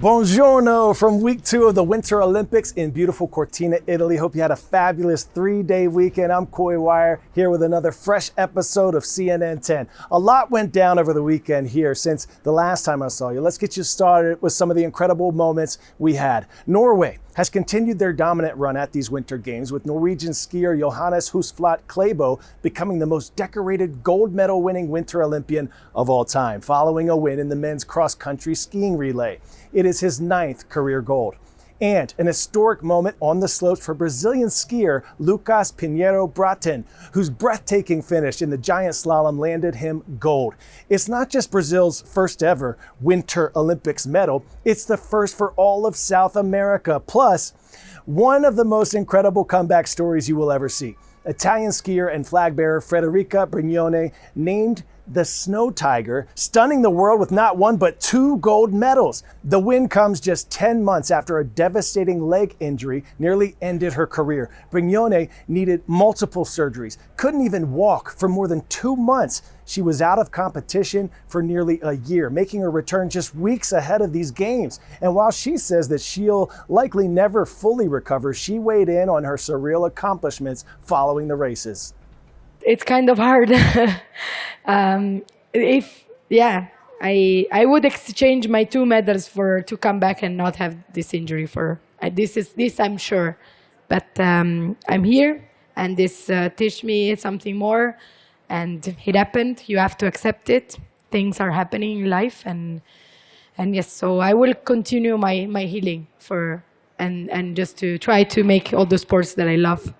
Buongiorno from week 2 of the Winter Olympics in beautiful Cortina, Italy. Hope you had a fabulous 3-day weekend. I'm Coy Wire here with another fresh episode of CNN 10. A lot went down over the weekend here since the last time I saw you. Let's get you started with some of the incredible moments we had. Norway has continued their dominant run at these Winter Games, with Norwegian skier Johannes Husflot Klæbo becoming the most decorated gold medal winning Winter Olympian of all time, following a win in the men's cross-country skiing relay. It is his 9th career gold. And an historic moment on the slopes for Brazilian skier Lucas Pinheiro Braten, whose breathtaking finish in the giant slalom landed him gold. It's not just Brazil's first ever Winter Olympics medal, it's the first for all of South America. Plus, one of the most incredible comeback stories you will ever see. Italian skier and flag bearer Federica Brignone named the Snow Tiger, stunning the world with not one but 2 gold medals. The win comes just 10 months after a devastating leg injury nearly ended her career. Brignone needed multiple surgeries, couldn't even walk for more than 2 months. She was out of competition for nearly a year, making her return just weeks ahead of these games. And while she says that she'll likely never fully recover, she weighed in on her surreal accomplishments following the races. It's kind of hard. I would exchange my 2 medals to come back and not have this injury for this I'm sure. But I'm here, and this teach me something more, and it happened. You have to accept it. Things are happening in life, and yes. So I will continue my healing and just to try to make all the sports that I love.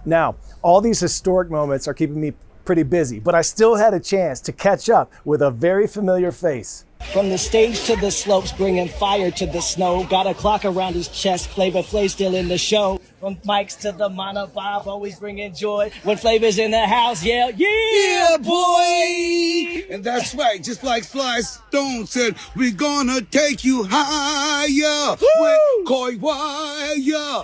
Now, all these historic moments are keeping me pretty busy, but I still had a chance to catch up with a very familiar face. From the stage to the slopes, bringing fire to the snow. Got a clock around his chest, Flavor Flav still in the show. From mics to the monobob, always bringing joy. When Flavor's in the house, yeah, boy! And that's right, just like Sly Stone said, we're gonna take you higher. With Coy Wire, yeah!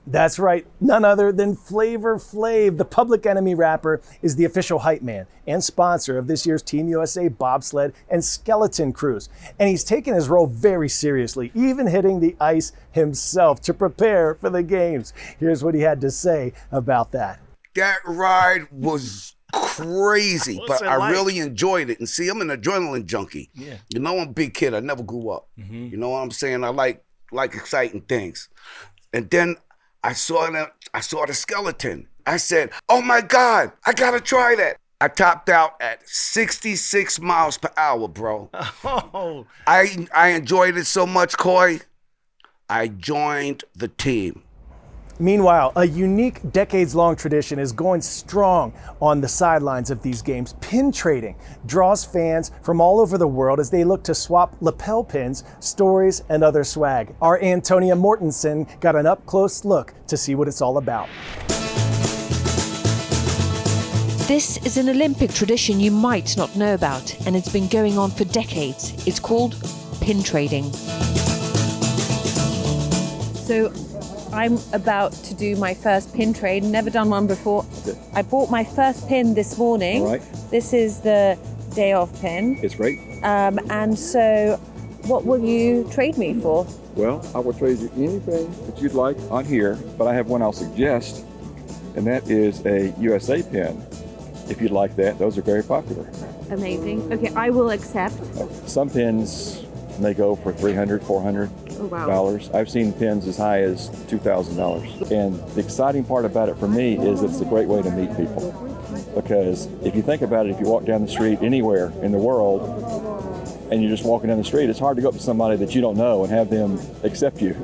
That's right, none other than Flavor Flav. The Public Enemy rapper is the official hype man and sponsor of this year's Team USA bobsled and skeleton crews. And he's taken his role very seriously, even hitting the ice himself to prepare for the games. Here's what he had to say about that. That ride was crazy, but I really enjoyed it. And see, I'm an adrenaline junkie. Yeah. You know, I'm a big kid. I never grew up. Mm-hmm. You know what I'm saying? I like exciting things. And then I saw the skeleton. I said, oh my God, I gotta try that. I topped out at 66 miles per hour, bro. Oh. I enjoyed it so much, Coy. I joined the team. Meanwhile, a unique decades-long tradition is going strong on the sidelines of these games. Pin trading draws fans from all over the world as they look to swap lapel pins, stories, and other swag. Our Antonia Mortensen got an up-close look to see what it's all about. This is an Olympic tradition you might not know about, and it's been going on for decades. It's called pin trading. So I'm about to do my first pin trade, never done one before. Okay. I bought my first pin this morning. All right. This is the day off pin. It's great. And so what will you trade me for? Well, I will trade you anything that you'd like on here, but I have one I'll suggest, and that is a USA pin. If you'd like that, those are very popular. Amazing. Okay, I will accept. Some pins may go for $300, $400. Oh, wow. I've seen pins as high as $2,000. And the exciting part about it for me is it's a great way to meet people. Because if you think about it, if you walk down the street anywhere in the world and you're just walking down the street, it's hard to go up to somebody that you don't know and have them accept you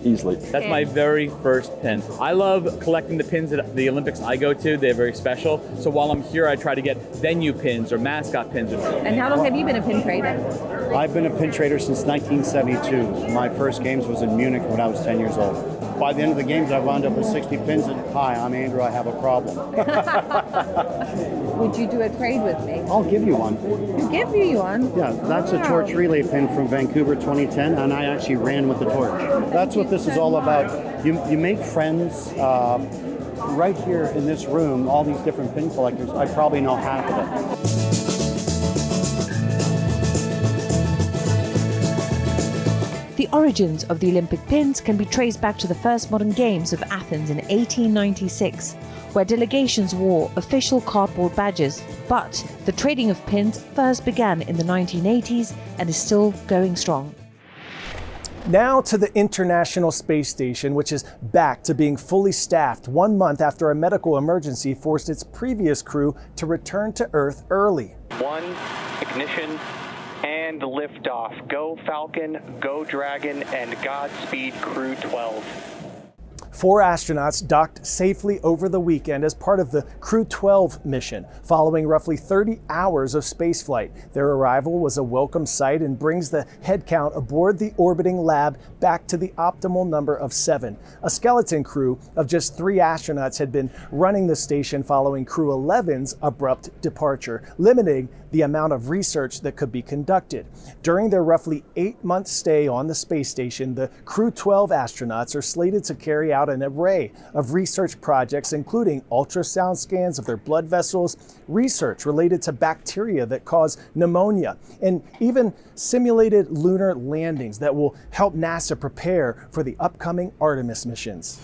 easily. That's my very first pin. I love collecting the pins at the Olympics I go to. They're very special. So while I'm here, I try to get venue pins or mascot pins. And how long have you been a pin trader? I've been a pin trader since 1972. My first games was in Munich when I was 10 years old. By the end of the games, I wound up with 60 pins and, hi, I'm Andrew, I have a problem. Would you do a trade with me? I'll give you one. I'll give you one? Yeah, that's a torch relay pin from Vancouver 2010, and I actually ran with the torch. That's what this is all about. You make friends right here in this room, all these different pin collectors. I probably know half of them. The origins of the Olympic pins can be traced back to the first modern games of Athens in 1896, where delegations wore official cardboard badges. But the trading of pins first began in the 1980s and is still going strong. Now to the International Space Station, which is back to being fully staffed 1 month after a medical emergency forced its previous crew to return to Earth early. 1, ignition, and liftoff. Go Falcon, go Dragon, and Godspeed Crew 12. 4 astronauts docked safely over the weekend as part of the Crew 12 mission, following roughly 30 hours of spaceflight. Their arrival was a welcome sight and brings the headcount aboard the orbiting lab back to the optimal number of 7. A skeleton crew of just 3 astronauts had been running the station following Crew 11's abrupt departure, limiting the amount of research that could be conducted. During their roughly 8-month stay on the space station, the Crew 12 astronauts are slated to carry out an array of research projects, including ultrasound scans of their blood vessels, research related to bacteria that cause pneumonia, and even simulated lunar landings that will help NASA prepare for the upcoming Artemis missions.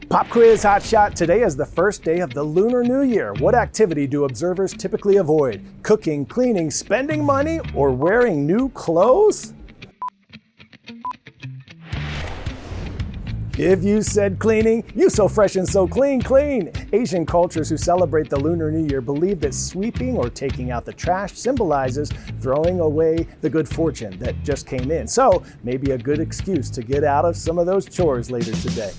Pop quiz hotshot. Today is the first day of the Lunar New Year. What activity do observers typically avoid? Cooking, cleaning, spending money, or wearing new clothes? If you said cleaning, you so fresh and so clean, clean. Asian cultures who celebrate the Lunar New Year believe that sweeping or taking out the trash symbolizes throwing away the good fortune that just came in. So maybe a good excuse to get out of some of those chores later today.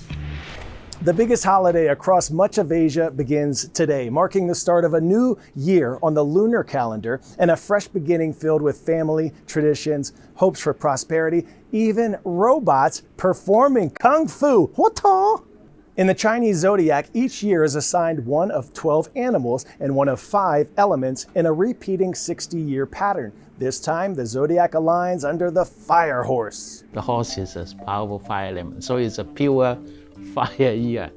The biggest holiday across much of Asia begins today, marking the start of a new year on the lunar calendar and a fresh beginning filled with family, traditions, hopes for prosperity, even robots performing kung fu. What? In the Chinese zodiac, each year is assigned one of 12 animals and one of 5 elements in a repeating 60-year pattern. This time, the zodiac aligns under the fire horse. The horse is a powerful fire element, so it's a pure fire year.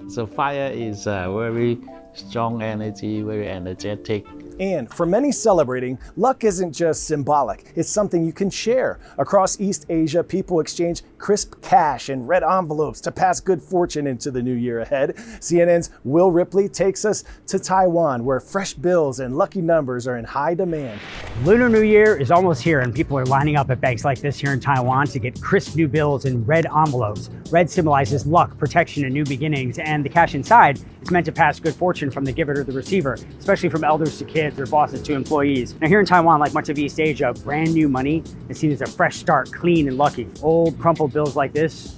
So fire is a very strong energy, very energetic. And for many celebrating, luck isn't just symbolic, it's something you can share. Across East Asia, people exchange crisp cash and red envelopes to pass good fortune into the new year ahead. CNN's Will Ripley takes us to Taiwan, where fresh bills and lucky numbers are in high demand. Lunar New Year is almost here, and people are lining up at banks like this here in Taiwan to get crisp new bills in red envelopes. Red symbolizes luck, protection, and new beginnings, and the cash inside is meant to pass good fortune from the giver to the receiver, especially from elders to kids or bosses to employees. Now here in Taiwan, like much of East Asia, brand new money is seen as a fresh start, clean and lucky. Old crumpled bills like this,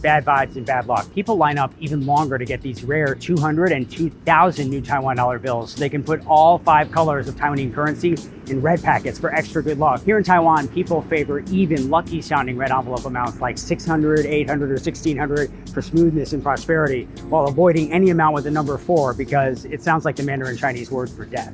bad vibes and bad luck. People line up even longer to get these rare 200 and 2,000 new Taiwan dollar bills. So they can put all 5 colors of Taiwanese currency in red packets for extra good luck. Here in Taiwan, people favor even lucky sounding red envelope amounts like 600, 800, or 1600 for smoothness and prosperity, while avoiding any amount with the number 4 because it sounds like the Mandarin Chinese word for death.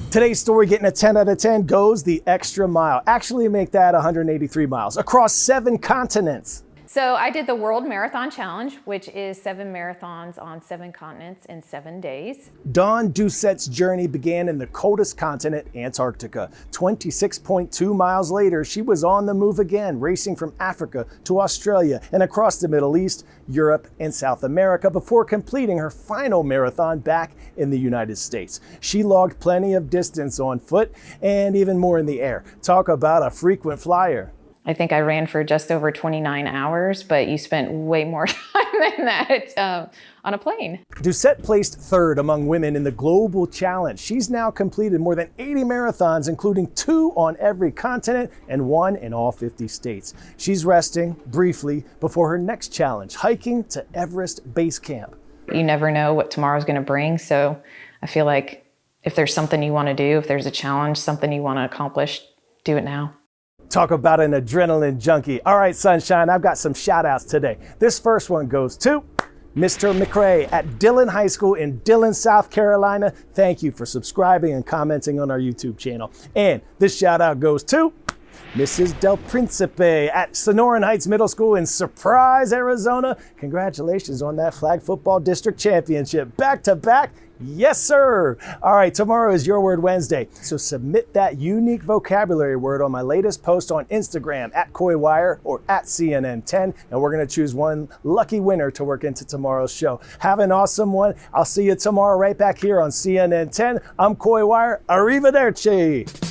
Today's story, getting a 10 out of 10, goes the extra mile. Actually make that 183 miles across 7 continents. So I did the World Marathon Challenge, which is 7 marathons on 7 continents in 7 days. Dawn Doucette's journey began in the coldest continent, Antarctica. 26.2 miles later, she was on the move again, racing from Africa to Australia and across the Middle East, Europe, and South America before completing her final marathon back in the United States. She logged plenty of distance on foot and even more in the air. Talk about a frequent flyer. I think I ran for just over 29 hours, but you spent way more time than that on a plane. Doucette placed 3rd among women in the global challenge. She's now completed more than 80 marathons, including 2 on every continent and 1 in all 50 states. She's resting briefly before her next challenge, hiking to Everest Base Camp. You never know what tomorrow's going to bring, so I feel like if there's something you want to do, if there's a challenge, something you want to accomplish, do it now. Talk about an adrenaline junkie. All right, sunshine, I've got some shout outs today. This first one goes to Mr. McRae at Dillon High School in Dillon, South Carolina. Thank you for subscribing and commenting on our YouTube channel. And this shout out goes to Mrs. Del Principe at Sonoran Heights Middle School in Surprise, Arizona. Congratulations on that flag football district championship. Back to back. Yes, sir. All right, tomorrow is Your Word Wednesday. So submit that unique vocabulary word on my latest post on Instagram at KoiWire or at CNN10, and we're going to choose one lucky winner to work into tomorrow's show. Have an awesome one. I'll see you tomorrow right back here on CNN10. I'm KoiWire. Arrivederci.